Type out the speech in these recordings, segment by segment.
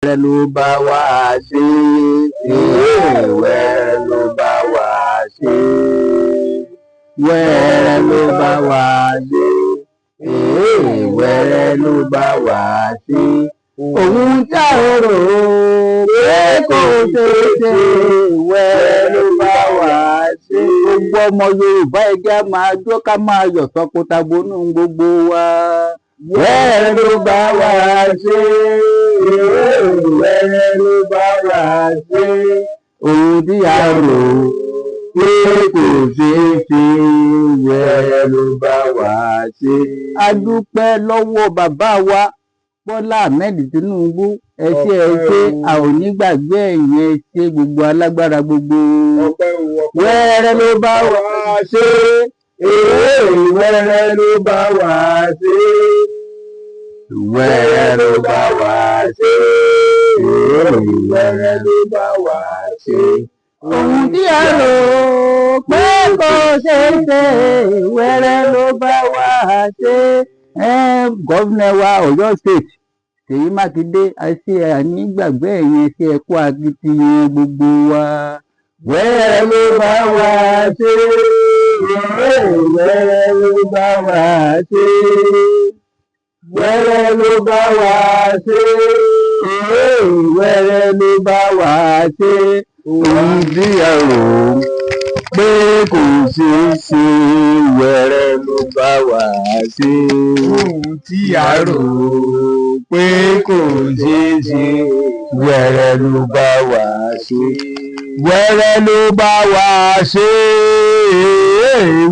wẹ́rẹ́ ló bá wá ṣe, wẹ́rẹ́ ló bá wá ṣe, wẹ́rẹ́ ló bá wá ṣe, wẹ́rẹ́ ló bá wá ṣe. Òun tá ò rò pé kò ṣeé ṣe, wẹ́rẹ́ ló bá wá ṣe. Gbogbo ọmọ Yorùbá ẹgbẹ́ máa jó ká máa yọ̀ tọkọtabo nù gbogbo wa. Wẹ́rẹ́ ló bá wá ṣe, wẹ́rẹ́ ló bá wá ṣe. Ohun tí a rò pé kò ṣeé ṣe, wẹ́rẹ́ ló bá wá ṣe. A dúpẹ́ lọ́wọ́ bàbá wa Bọ́lá Ahmed Tinubu, ẹ ṣé a ò ní gbàgbé ẹ̀yin, ẹ ṣé gbogbo alágbára gbogbo. Wẹ́rẹ́ ló bá wá ṣe, wẹ́rẹ́ ló bá wá ṣe, wẹ́rẹ́ ló bá wá ṣe, wẹ́rẹ́ ló bá wá ṣe. Ohun tí a rò pé kò ṣeé ṣe, wẹ́rẹ́ ló bá wá ṣe. Gómìnà wa Ọ̀yọ́ State Ṣèyí Mákindé, àṣẹ ànígbàgbé ẹ̀yin, ṣe ẹ̀kọ́ akitiyan gbogbo wa. Wẹ́rẹ́ ló bá wá ṣe, wẹ́rẹ́ ló bá wá ṣe, wẹ́rẹ́ ló bá wá ṣe, wẹ́rẹ́ ló bá wá ṣe. Ohun tí a rò pé kò ṣeé ṣe, wẹ́rẹ́ ló bá wá ṣe. Ohun tí a rò pé kò ṣeé ṣe, wẹ́rẹ́ ló bá wá ṣe. Wẹ́rẹ́ ló bá wá ṣe,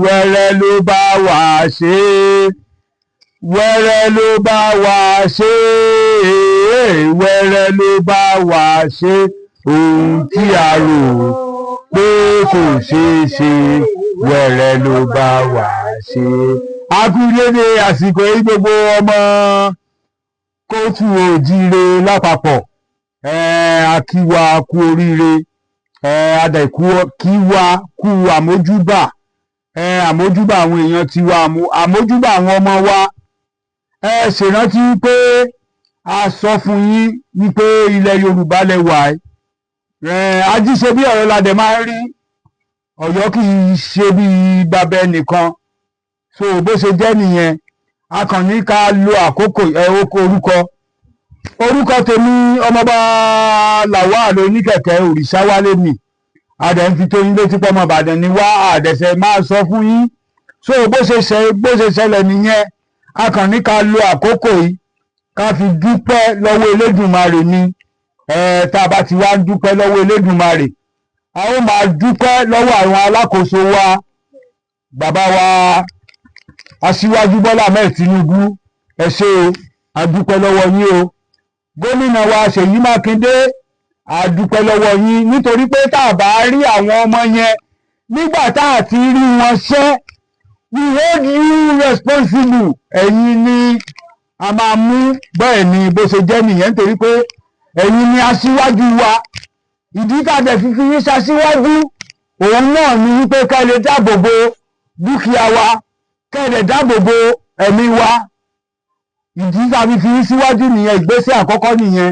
wẹ́rẹ́ ló bá wá ṣe, wẹ́rẹ́ ló bá wá ṣe, wẹ́rẹ́ ló bá wá ṣe. Ohun tí a rò pé kò ṣeé ṣe, wẹ́rẹ́ ló bá wá ṣe. A kú lédè àsìkò yìí gbogbo ọmọ kóòtù òjíire lápapọ̀, a kí wa kú oríire, adẹ̀kú kí wa kú àmójúbà, àmójúbà àwọn èèyàn tiwa, àmójúbà àwọn ọmọ wa. Ṣèrántí pé a sọ fún yín wípé ilẹ̀ Yorùbá lẹ wà ajíṣe bí ọ̀rọ̀ la dẹ̀ máa ń rí. Ọ̀yọ́ kì í ṣe bí bàbá ẹnìkan, so bó ṣe jẹ́ nìyẹn. A kàn ní ká lo àkókò orúkọ tèmi ọmọọba Lawal Oníkẹ̀kẹ́ Òrìṣàwálé mi. Adẹ̀ ń fi tó yín létí pọ́mọ Ìbàdàn ni wá, àdẹ̀sẹ̀ máa sọ fún yín. So bó ṣe ṣẹlẹ̀ nìyẹn. A kàn ní ká lo àkókò yìí ká fi dúpẹ́ lọ́wọ́ Elédùmarè ni. Tá a bá ti wá ń dúpẹ́ lọ́wọ́ Elédùmarè, a ó máa dúpẹ́ lọ́wọ́ àwọn alákòóso wa, bàbá wa Aṣíwájú Bọ́lá Ahmed Tinubu, ẹ ṣé o, a dúpẹ́ lọ́wọ́ yín o. Gómìnà wa Ṣèyí Mákindé, a dúpẹ́ lọ́wọ́ yín, nítorí pé tá a bá rí àwọn ọmọ yẹn nígbà tá a ti rí wọn ṣẹ́, we hold you responsible. Ẹ̀yin ni a máa mú, bẹ́ẹ̀ ni bó ṣe jẹ́ nìyẹn, nítorí pé ẹ̀yin ni aṣíwájú wa. Ìdí tá a dẹ̀ fi yín ṣaṣíwájú, òun náà ni wípé ká lè dáàbò bo dúkìá wa, ká lè dáàbò bo ẹ̀mí wa. Ìdí tá a fi yín síwájú nìyẹn, ìgbésẹ̀ àkọ́kọ́ nìyẹn.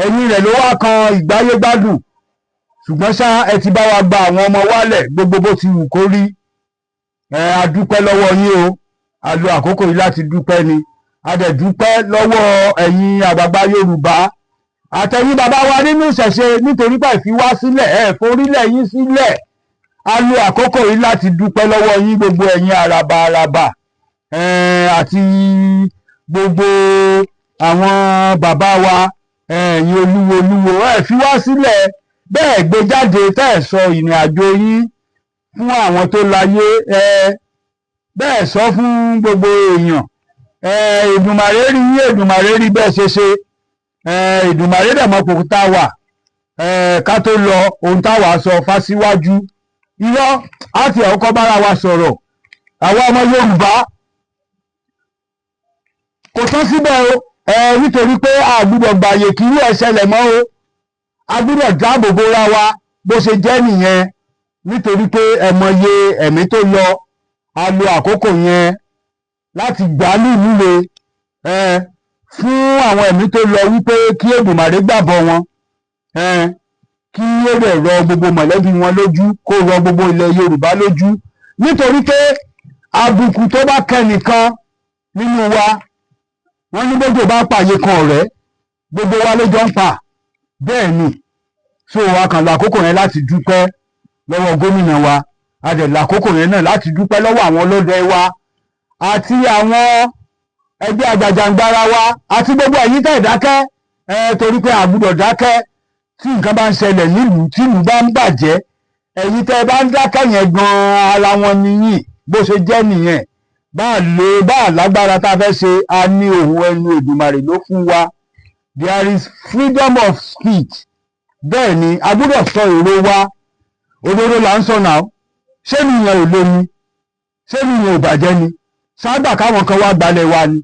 Ẹ̀yin rẹ̀ ló wá kan ìgbáyé gbádùn, ṣùgbọ́n ṣá ẹ ti bá wa gba àwọn ọmọ wálẹ̀ gbogbo bó ti wù kó rí. A dúpẹ́ lọ́wọ́ yín o, a lo àkókò yìí láti dúpẹ́ ni. A dẹ̀ dúpẹ́ lọ́wọ́ ẹ̀yin àgbààgbà Yorùbá àtẹ̀yin bàbá wa nínú ìṣẹ̀ṣe, nítorí pé fi wá sílẹ̀, forílẹ̀ yín sílẹ̀. A lo àkókò yìí láti dúpẹ́ lọ́wọ́ yín gbogbo ẹ̀yin àràbà àti gbogbo àwọn bàbá wa, ẹ̀yin olúwo fi wá sílẹ̀, bẹ́ẹ̀ gbé jáde tẹ́ sọ ìrìn àjò yín fún àwọn tó láyé, bẹ́ẹ̀ sọ fún gbogbo èèyàn. Èdùmàrè rí yín, Èdùmàrè rí bẹ́ẹ̀ ṣe ṣe. Èdùmàrè dẹ̀ mọ̀ kò tá wà, ká tó lọ ohun táwa sọ fáṣíwájú irọ́ àti ọkọ̀ bára wa sọ̀rọ̀. Àwa ọmọ Yorùbá kò tán síbẹ̀ o, nítorí pé a gbúdọ̀ gbàyè kí irú ẹ̀ ṣẹlẹ̀ mọ́ o. A gbúdọ̀ dáàbò bora wa bó ṣe jẹ́ nìyẹn, nítorí pé ẹ̀mọye ẹ̀mí tó lọ. A lo àkókò yẹn láti gbà lùlúle fún àwọn ẹ̀mí tó lọ wípé kí Èdùmàrè gbàbọ̀ wọn, kí ó lè rọ gbogbo mọ̀lẹ́bí wọn lójú, kó rọ gbogbo ilẹ̀ Yorùbá lójú, nítorí pé àbùkù tó bá kẹ́nìkan nínú wa, wọ́n ní gbogbo bá pààyè kan ọ̀rẹ́, gbogbo wa ló jọ ń pa. Bẹ́ẹ̀ ni, so a kàn lo àkókò yẹn láti dúpẹ́ lọ́wọ́ gómìnà wa, a dẹ̀ lo àkókò yẹn náà láti dúpẹ́ lọ́wọ́ àwọn ọlọ́dẹ wa àti àwọn ẹgbẹ́ àjàjàǹgbara wa àti gbogbo ẹ̀yin tẹ́ dákẹ́, torí pé a gbọ́dọ̀ dákẹ́ tí nǹkan bá ń ṣẹlẹ̀ nílùú, tí ìlú bá ń bàjẹ́, ẹ̀yin tẹ́ bá ń dákẹ́ yẹn gan-an ara wọn nìyí, bó ṣe jẹ́ nìyẹn. Bá lágbára tá a fẹ́ ṣe, a ní ohùn ẹnu Èdùmàrè ló fún wa. There is freedom of speech. Bẹ́ẹ̀ ni a gbọ́dọ̀ sọ èrò wa, òdodo là ń sọ náà. Ṣé nìyẹn ò lé ni? Ṣé nìyẹn ò bàjẹ́ ni? Ságbà káwọn kan wá gbalẹ̀ wa ni?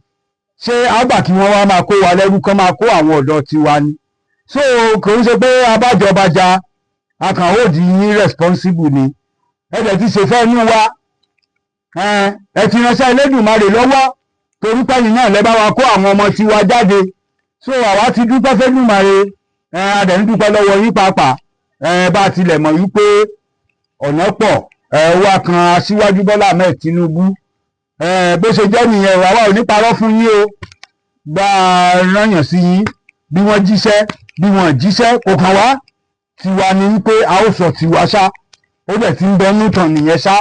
Ṣé àgbà kí wọ́n wá máa kó wa lẹ́rú, kán máa kó àwọn ọ̀dọ́ tiwa ni? So kò ń ṣe pé abájọba ja, a kàn ó di yín responsible ni. Ẹ dẹ̀ ti ṣèfẹ́ inú wa, ẹ ti ránṣẹ́ Elédùmarè lọ́wọ́, torí pẹ́yìn náà lẹ́ bá wa kó àwọn ọmọ tiwa jáde. So àwa ti dúpẹ́ f'Édùmàrè, a dẹ̀ ń dúpẹ́ lọ́wọ́ yín pàápàá, bá a tilẹ̀ mọ̀ wípé ọ̀nà pọ̀, wá kan Aṣíwájú Bọ́lá Ahmed Tinubu, bó ṣe jẹ́ nìyẹn. Àwa ò ní parọ́ fún yín o, bá a rányàn sí yín, bí wọ́n jíṣẹ́ bí wọ́n jíṣẹ́ kò kàn wá. Tiwa ni wípé a ó sọ tiwa ṣá, ó dẹ̀ ti ń bẹnú tàn nìyẹn ṣá.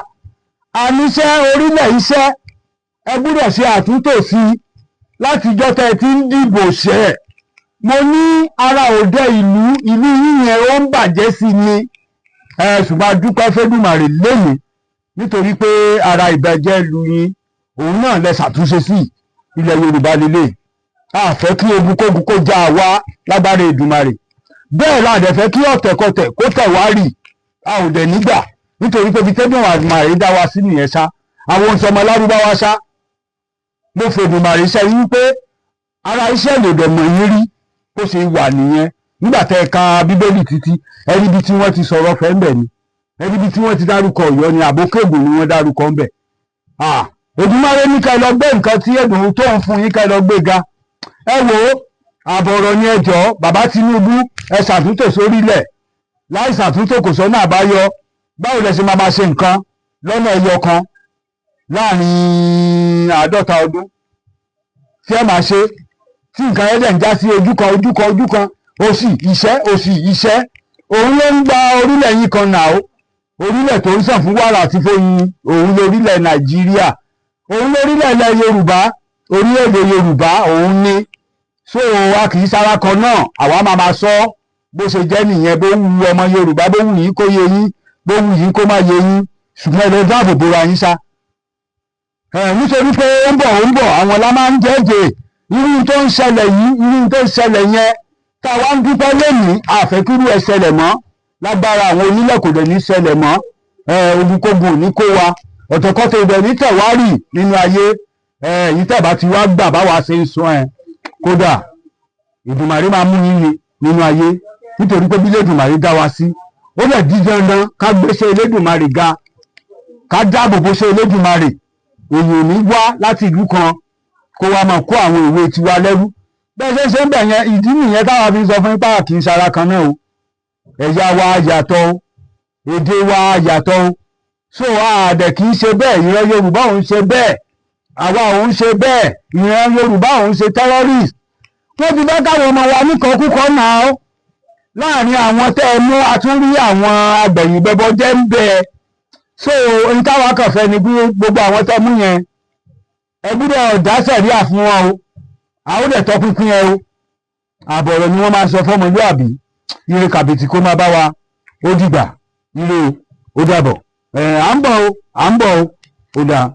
Àníṣe orílẹ̀ iṣẹ́, ẹ gbọ́dọ̀ ṣe àtúntò sí i látijọ́ tẹ́ ẹ ti ń dìbò ṣẹ́. Mo ní ara òde ìlú yíyẹn ó ń bàjẹ́ sí ni, ṣùgbọ́n a dúpẹ́ f'Édùmàrè lónìí, nítorí pé ara ìbàjẹ́ ìlú yín òun náà lẹ ṣàtúnṣe sí ilẹ̀ Yorùbá lélẹ̀. A fẹ́ kí ogunkógun kó já wa lágbára Èdùmàrè. Bẹ́ẹ̀ la dẹ̀ fẹ́ kí ọ̀tẹ̀kọ̀tẹ̀ kó tẹ̀ wá rì, a ò dẹ̀ nígbà, nítorí pé ibi t'Èdùmàrè dá wa sí nìyẹn ṣá. Àwọn sọmọ Lárúbáwá ṣá, mo f'Èdùmàrè ṣe wípé ara iṣẹ́ lòdọ̀ mọ̀ yín rí bó ṣe wà nìyẹn. Nígbà tẹ́ ẹ ka Bíbélì títí, ẹni bí tí wọ́n ti sọ̀rọ̀ fẹ́ ń bẹ̀ ni, ẹni bí tí wọ́n ti dárúkọ Ọ̀yọ́ ni àbókèbò ni wọ́n dárúkọ ń bẹ̀. Èdùmàrè ní ká ẹ lọ gbé nǹkan tí Èdùn tó ń fún yín, ká ẹ lọ gbé ga. Ẹ wo àbọ̀rọ̀ ni ẹ jọ̀ọ́, bàbá Tinubu, ẹ ṣàtúntò sórílẹ̀. Láì ṣàtúntò kò sọ́nà àbáyọ. Báwo lẹ ṣe máa ṣe nǹkan lọ́nà ẹyọ kan láàrin 50 ọdún tí ẹ máa ṣe, tí nǹkan ẹ̀dẹ̀ ń já sí ojú kan, òṣì ìṣẹ́ òun ló ń gba orílẹ̀ yín kan náà ó. Orílẹ̀ tó ń sàn fún wàrà àti fóyin, òun lórílẹ̀ Nàìjíríà, òun lórílẹ̀ ilẹ̀ Yorùbá, orílẹ̀-èdè Yorùbá òun ni. So a kì í sára kan náà, àwa máa sọ bó ṣe jẹ́ nìyẹn. Bó wu ọmọ Yorùbá, bó wù yín kó yé yín, bó wù yín kó má yé yín, ṣùgbọ́n ẹ lọ dáàbò bora yín ṣá. Nítorí pé ó ń bọ̀ àwọn la máa ń jẹ́jẹ́ irú tó ń ṣẹlẹ̀ yìí, irú tó ń ṣẹlẹ̀ yẹn táwa ń dúpẹ́ lónìí, àfẹ́kúrú ẹ̀ ṣẹlẹ̀ mọ́ lágbára àwọn onílẹ̀ kò dẹ̀ ní ṣẹlẹ̀ mọ́. Ogunkógun ò ní kó wa, ọ̀tọ̀kọ́tọ̀ ìbẹ̀ ní tẹ̀wárì nínú ayé. Èyí tẹ̀ bá ti wá gbà báwa ṣe ń sọ kódà Èdùmàrè máa mú yín ni nínú ayé, nítorí pé bí Èdùmàrè dá wa sí, ó dẹ̀ di dandan ká gbéṣẹ́ Elédùmarè ga, ká dáàbò bó ṣe Elédùmarè. Èyí ò ní wá láti ìlú kan kó wá máa kó àwọn ìwé tiwa lẹ́rú. Bẹ́ẹ̀ ṣe ń bẹ̀ yẹn, ìdí nìyẹn táwa fi ń sọ fún ipá kì í ṣara kan náà o. Ẹ̀yà wa yàtọ̀ o, èdè wa yàtọ̀ o. So àdẹ̀ kì í ṣe bẹ́ẹ̀, ìran Yorùbá òun ṣe bẹ́ẹ̀, àwa òun ṣe bẹ́ẹ̀, ìran Yorùbá òun ṣe terrorist. Wọ́n ti fẹ́ káwọn ọmọ wa níkọ̀ọ́kúkọ̀ náà ó. Láàárín àwọn tẹ́ ẹ mú, a tún rí àwọn agbẹ̀yìnbẹbọ jẹ́ ń bẹ. So ohun táwa kàn fẹ́ ni gbogbo àwọn tẹ́ mú yẹn, ẹ gbọ́dọ̀ dá sẹ̀ríà fún wọn o, àwọn dẹ̀ tọpinpin ẹ o. Àbọ̀rọ̀ ni wọ́n máa ń sọ fọ́mọlúàbí. Ire kàbìtì kó máa bá wa, ó dìgbà, ire o, ó dàbọ̀. À ń bọ̀ o, ó dáa.